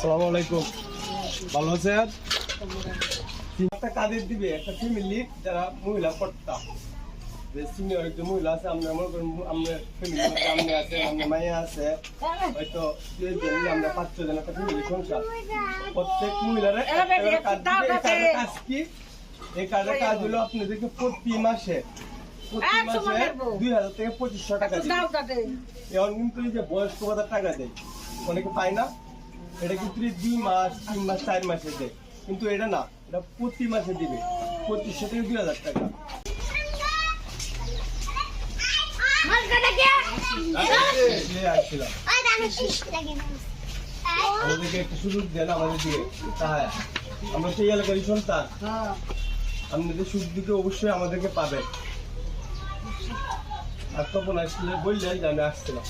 আসসালামু আলাইকুম, ভালো আছেন? একটা কাজের দিবে একটা ফ্যামিলি যারা মহিলা কর্তা, যে সিনিয়র একজন মহিলা আছে, আমরা মনে করেন আমরা ফ্যামিলি আমরা আছে, আমরা মাইয়া আছে, হয়তো 2 জন আমরা 5 জন একটা ফ্যামিলি সংসার। প্রত্যেক মহিলারা কাজ দিবে। এই কাজ কি? এই কাজের কাজ হলো আপনাদেরকে প্রতি মাসে 2000 থেকে 2500 টাকা দেয়। এখন কিন্তু এই যে বয়স্ক ভাতার টাকা দেয়, অনেকে পায় না। এটা কিন্তু 2 মাস 3 মাস 4 মাসে দেয়, কিন্তু এটা না, এটা প্রতি মাসে দিবে 2500 থেকে 2000 টাকা। আমাদেরকে একটু সুযোগ দেন, আমাদের দিয়ে তাই আমরা সেই এলাকারই সন্তান, আপনাদের সুখ দিকে অবশ্যই আমাদেরকে পাবেন। আর তখন আসলে বললেন যে আমি আসছিলাম।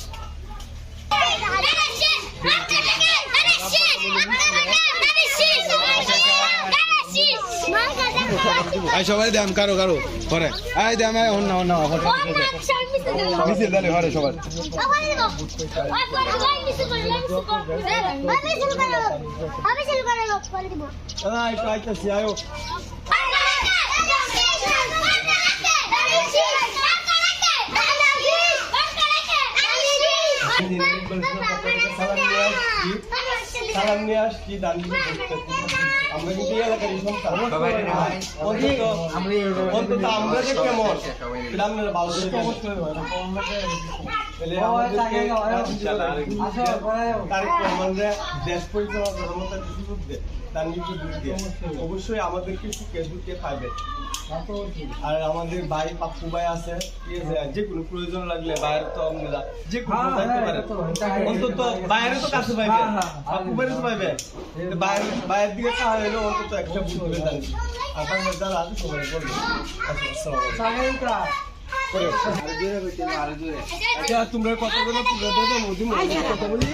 সবাই দাম কারো কারো করে আই দাম অন্য ঘরে সবাই আইতাছি আয়ো। সালাম নিয়ে আসছি, দান আমরা কিন্তু এলাকারই সন্তান, অন্তত আমরা যে কেমন এটা আপনারা ভালো করে দেশ পরিচালনার মতো সুযোগ দেয়, তার নিজে অবশ্যই আমাদেরকে সুখে দুঃখে পাবে। আর আমাদের ভাই পাপ্পু ভাই আছে, যে কোনো প্রয়োজন লাগলে বাইরে তো আপনারা যে কোনো যাইতে পারেন, অন্তত বাইরে তো কাছে পাইবে, পাপ্পু বাইরে তো পাইবে, বাইরের দিকে কাজ হইলে অন্তত একটা বুঝবে জানি। আর বাংলাদেশ যারা আছে সবাই বলবে তোমরা কথা বলো, কথা বলি।